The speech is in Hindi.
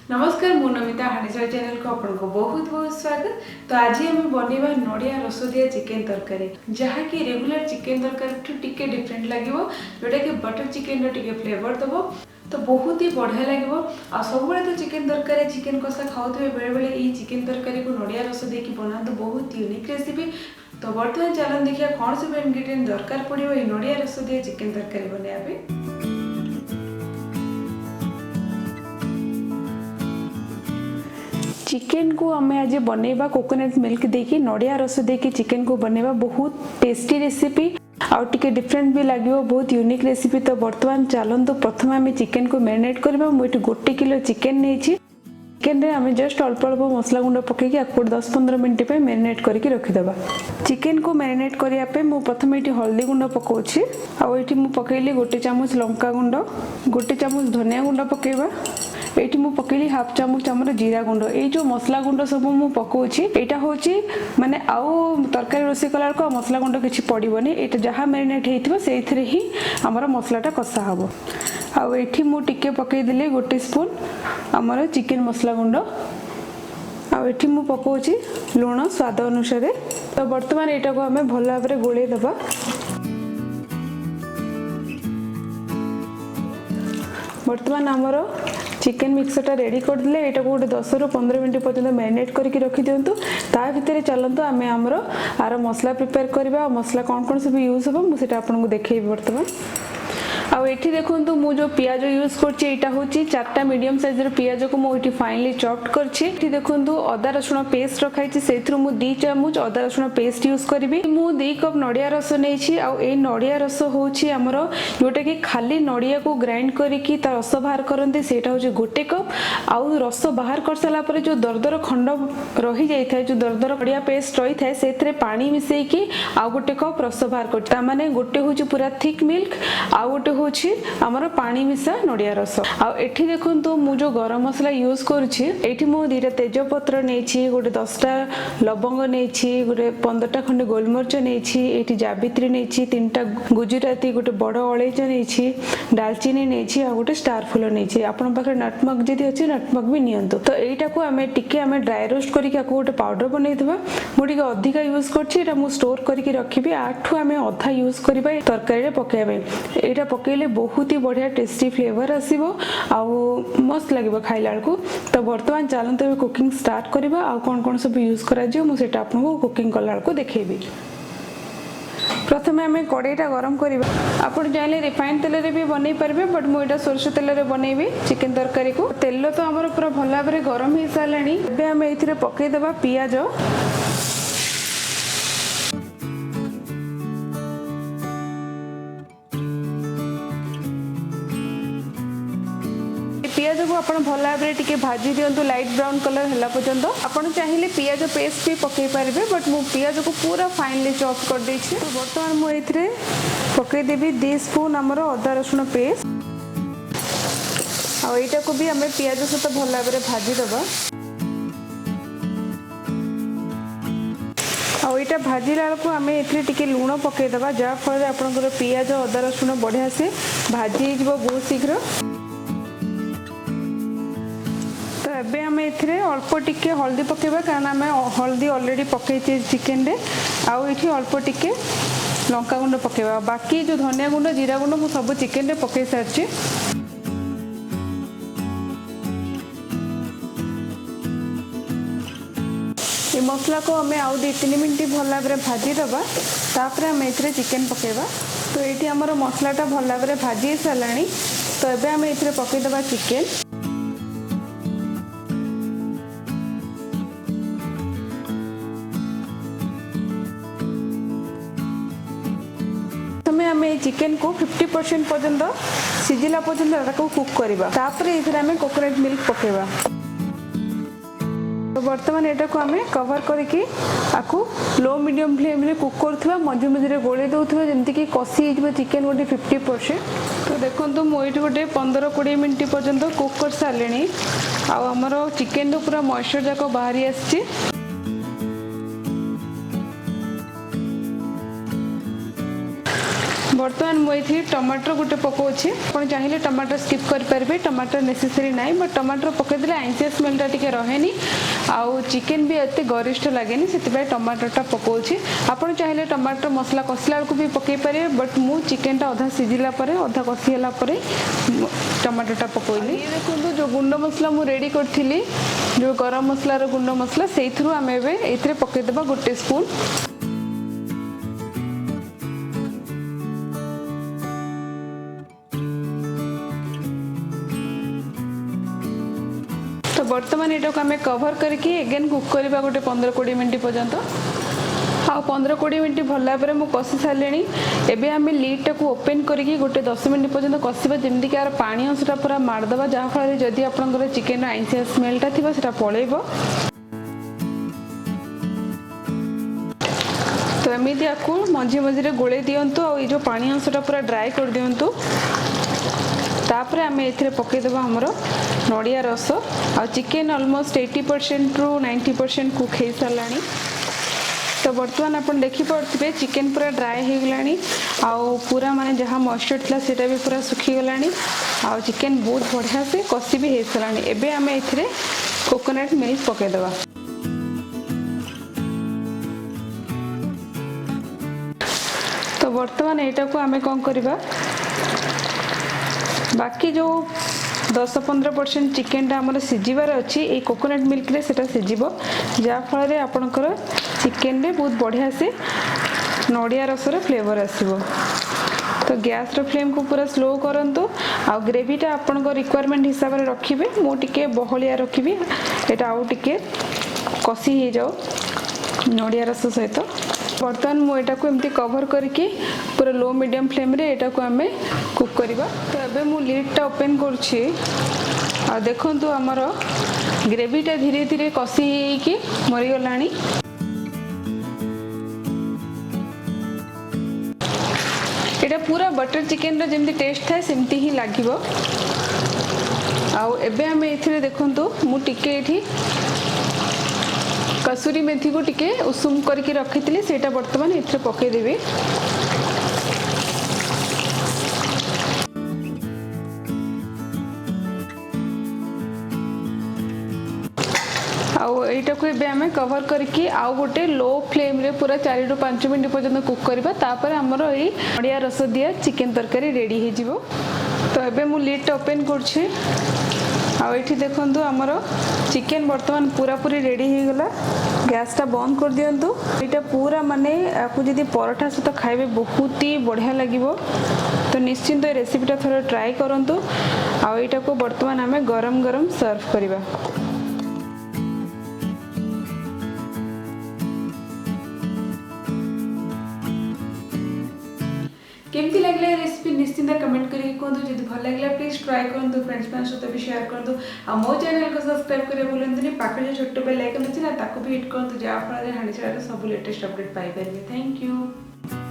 नमस्कार मु नमिता हांडिशाला चैनल को आपको बहुत बहुत स्वागत। तो आज हम बनैबा नड़िया रस दिया चिकेन तरकारी जहाँ की रेगुलर चिकेन तरकारी ठू टिके डिफरेंट लगिवो जोटा कि बटर चिकेन रो टिके फ्लेवर दबो तो बहुत ही बढ़िया लगिवो। आ सब बेले तो चिकेन तरकारी चिकेन कषा खाउथबे बेले बेले ई चिकेन तरकारी को नड़िया रस देकी बनातो बहुत यूनिक रेसिपी। तो बर्तमान चलन देखिए कौन सब इंग्रेडिएंट दरकार पड़िबो ई नड़िया रस दिया चिकेन तरकारी बनाबे। चिकेन को आम आज बनैबा कोकोनट मिल्क देकी नड़िया रस देकी चिकेन को बनैबा बहुत टेस्टी रेसिपी आउ टिके डिफरेंट भी लगे बहुत यूनिक रेसिपी। तो बर्तमान चलतु प्रथम आम चिकेन को मैरिनेट करबा। मुझे 1 किलो चिकेन नहीं चिकेन रे आम जस्ट अल्प अल्प मसला गुंड पकईकि आपको 10-15 मिनट पे मैरिनेट करके रखीदबा। चिकेन को मैरिनेट करिया पे मु प्रथम ये हल्दी गुंड पकाउछि आउ एठी मु पकईली 1 चामच लंका गुंड 1 चामच धनिया गुंड पकेबा। एठी मु पकेली हाफ चामच हमर जीरा गुंड। ए जो मसला गुंड सब मु पकाउछि एटा होछि माने आउ तरकारी रोसे कला को मसला गुंड किछि पड़िबोनी। एटा जहा मैरिनेट हेइथिबो सेइथरे ही हमर मसलाटा कसा हबो। आउ एठी मु टिके पकई देले 1 स्पून हमर चिकेन मसला गुंड आउ एठी मु पकाउछि लूण स्वाद अनुसार। तो वर्तमान एटा को हमें भल भाबरे गोळेइ दबा। वर्तमान हमर चिकेन मिक्सरटा रेडी कर दिले। एटा को 10 रु 15 मिनट पर्यंत मैरिनेट करके रखि दियंतु। ता भितरे चलंतु आमे हमरो आरो मसला प्रिपेयर करबा। मसला कोन कोन सब यूज होबो मु सेटा आपन को देखेबी वर्तमान। आउ एठी देखंतु मु जो पियाज यूज करछि एटा होछि 4टा मीडियम साइज रो पियाज को मु एठी फाइनली चॉप्ड करछि। एठी देखंतु अदा रसुण पेस्ट रखाइछि सेथरु मु 2 चामच अदा रसुण पेस्ट यूज करबी। मु 2 कप नड़िया रस नेछि आउ ए नड़िया रस होछि हमरो जोटा कि खाली नड़िया को ग्राइंड करिकि ता रस बाहर करंती सेटा होछि 1 कप। आउ रस बाहर कर साला परे जो दरदर खंड रही जाय थाय जो दरदर नड़िया पेस्ट रही थाय सेथरे पानी मिसेकी आउ 1 कप रस बाहर कर ता माने गोटे होछि पूरा थिक मिल्क आउ गोटे होछि हमर पानी मिसा नड़िया रस। आ एठी देखंतु मु जो गरम मसला यूज करछि एठी मु 2टा तेजपत्र नेछि गोटे 10टा लवंग नेछि गोटे 15टा खंडे गोलमरिच नेछि एठी जावित्री नेछि 3टा गुजराती गोटे बड़ अळेच नेछि दालचीनी नेछि आ गोटे स्टार फूल नेछि। आपन पाखे नटमग जदी अछि नटमग भी नियंतु। तो एटा को हमें टिके हमें ड्राई रोस्ट करिक आको गोटे पाउडर बनै देबा। मु टिके अधिका यूज करछि एटा मु स्टोर करिक रखिबी। आठु हमें आधा यूज करबा तरकारी रे पकेबे। एटा पकेले बहुत ही बढ़िया टेस्टी फ्लेवर आसीबो आउ मस्त लागिबो खाइला को। तो वर्तमान चलंतु ए कुकिंग स्टार्ट करबा। आ कोन कोन सब यूज करा जे मु सेटा आपन कुकिंग कला को देखेबी। प्रथमे हमें कड़ाईटा गरम करबा। आपण चाहिले रिफाइंड तेल रे भी बनै परबे बट मु एटा सरसो तेल रे बनैबी चिकेन तरकारी को। तेल तो हमर पूरा भला भाबरे गरम हे सालानी। एबे हमें एथिरे पकै देबा पियाज। पियाज को आपण भल भाव टिके भाजी दियंतु लाइट ब्राउन कलर हला पर्यंत। आपण चाहिले पियाज पेस्ट भी पकै पारबे बट मु पियाज को पूरा फाइनली चॉप कर देछि। तो वर्तमान मु एथिरे पकै देबी 2 स्पून हमर अदा रसुण पेस्ट आ एटा को भी हमें पियाज सहित भल भाव भाजी दबा। आ एटा भाजीला को हमें एथिरे टिके लूण पकै दबा जा फल आपनकर पियाज अदा रसुण बढ़िया से भाजी जिवो बहुत शीघ्र। एबे हम एथिरे अल्प टिके हल्दी पकेबा कारण हम हल्दी ऑलरेडी पकेइछे चिकेन रे। आउ एठी अल्प टिके लंका गुंड पकेबा। बाकी जो धनिया गुंड जीरा गुंड मु सब चिकेन रे पकेइ सारछि। ए मसला को हमें आउ 2-3 मिनिट भल भाबरे भाजी दबा। तापर हम एथिरे चिकेन पकेबा। तो एठी हमर मसलाटा भल भाबरे भाजी सालानी। तो एबे हम एथिरे पकेइ दबा चिकेन। हमें चिकेन को 50% पर्यंत सिजिला पर्यंत कुक करबा। तापर इधर हमें कोकोनट मिल्क पकेबा। तो वर्तमान एटा को हमें कवर करके आकु लो मीडियम फ्लेम रे कुक करथबा। मझे मझे गोळे दउथबा जेमति कि कसी हिजबो चिकेन गोटे 50%। तो देखंतु मु एठी गोटे 15-20 मिनिट पर्यंत कुक कर सालेनी। आ हमरो चिकेन रो पूरा मॉइस्चर जाको बाहरी आछि। बर्तमान मुझे टमाटर गोटे पकाउछे आपण चाहिए टमाटर स्किप कर पारे टमाटर नेसेसरी ना बट टमाटर पकईदे आइंसिया स्मेलटा टी रहे आउ चिकेन भी एत गरिष्ठ लगे से टमाटरटा पकाउछे आपण चाहिए टमाटर मसला कषिला बेलू भी पकई पारे बट मु चिकेनटा अधा सिझिला अधा कषिगला टमाटरटा पकईली देखो जो गुंड मसला मु रेडी करी जो गरम मसलार गुंड मसला से आम ए पकईदेवा गोटे स्पून तो बर्तमान यहाँ को आम कवर करके एगेन कुक करवा गोटे 15-20 मिनट पर्यंत आ 15-20 मिनट भल भाव में कषि सारे एवं आम लिड टाक ओपेन करके गोटे 10 मिनट पर्यंत कषा जमीक यार पानी अंशटा पूरा मारदेवा जहाँफल जदि आपंकर चिकेन आइंसिया स्मेलटा थी से पलैब तो एमती आपको मझे मझे गोले दिंतु आ जो पानी अंशटा पूरा ड्राए कर दिंतु तापर आम ए पकईदेवा आमर नड़िया रस आ चिकेन ऑलमोस्ट 80% रू 90% कुक हो सारा तो बर्तमान आप देखिपे चिकेन पूरा ड्राए हो गला आउ पूरा माने जहाँ मॉइस्चर था सेटा भी पूरा सुखी गला आउ चिकेन बहुत बढ़िया से कषि भी हो सारा एबे आम ए कोकोनट मिल्क पकईदेवा तो बर्तमान यहाँ को आम कौन करवा बाकी जो 10-15% चिकेनटा आमर सिझिबार अच्छी ये कोकोनट मिल्क रे सेटा सिझिबो जहाँफल आपणकर चिकेन रे बहुत बढ़िया से नड़िया रसर फ्लेवर आसीबो तो गैस रो फ्लेम को पूरा स्लो करंतु आ ग्रेवीटा आपणक रिक्वायरमेंट हिसाब से रखिबे मु टिके बहलिया रखिबी एटा आउ टिके कषि हो जाओ नड़िया रस सहित बर्तमान मुझे को एमती कवर करके पूरा लो मीडियम फ्लेम रे एटा को आम कुक करवा तो एबे मु लिडटा ओपन करछि आ देखंतु हमर ग्रेवीटा धीरे धीरे कषि होइके मरी गलानी एटा पूरा बटर चिकेन रो जेमती टेस्ट थाए सेमती ही लागिवो आउ एबे आम एथिरे देखंतु मु टिके एठी कसूरी मेथी को टिके उषुम करके रखी सेटा बर्तमान एथिरे पकई देबी आउ एटा को एबे आमे कवर करके आउ गोटे लो फ्लेम रे पूरा 4 ରୁ 5 मिनट पर्यंत कुक करबा तापर हमर एई नड़िया रस दिया चिकेन तरकारी रेडी हे जिवो तो एबे मु लिड ओपन करछि आउ एठी देखंतु हमर चिकेन बर्तमान पूरा पूरी रेडी हो गला गैसटा बंद कर दियंतु एटा पूरा माने आपको जदि पराठा सहित खाइबे बहुत ही बढ़िया लागिवो तो निश्चिंत ये रेसिपीटा थोड़ा ट्राई करंतु आउ एटा को बर्तमान आमे गरम गरम सर्व करिबा केमती लगला रेसिपी निश्चिंत कमेंट करके कहतु जदि भल लगला प्लीज ट्राई करंतु फ्रेंड्स मान सहित भी शेयर करंतु आ मो चैनल को सब्सक्राइब करे बोलंतुनी पाखे जो छोटो बेल आइकन अछि ना ताको भी हिट करंतु जा फल रे हांडीशाला सब लेटेस्ट अपडेट पाई परिबे थैंक यू।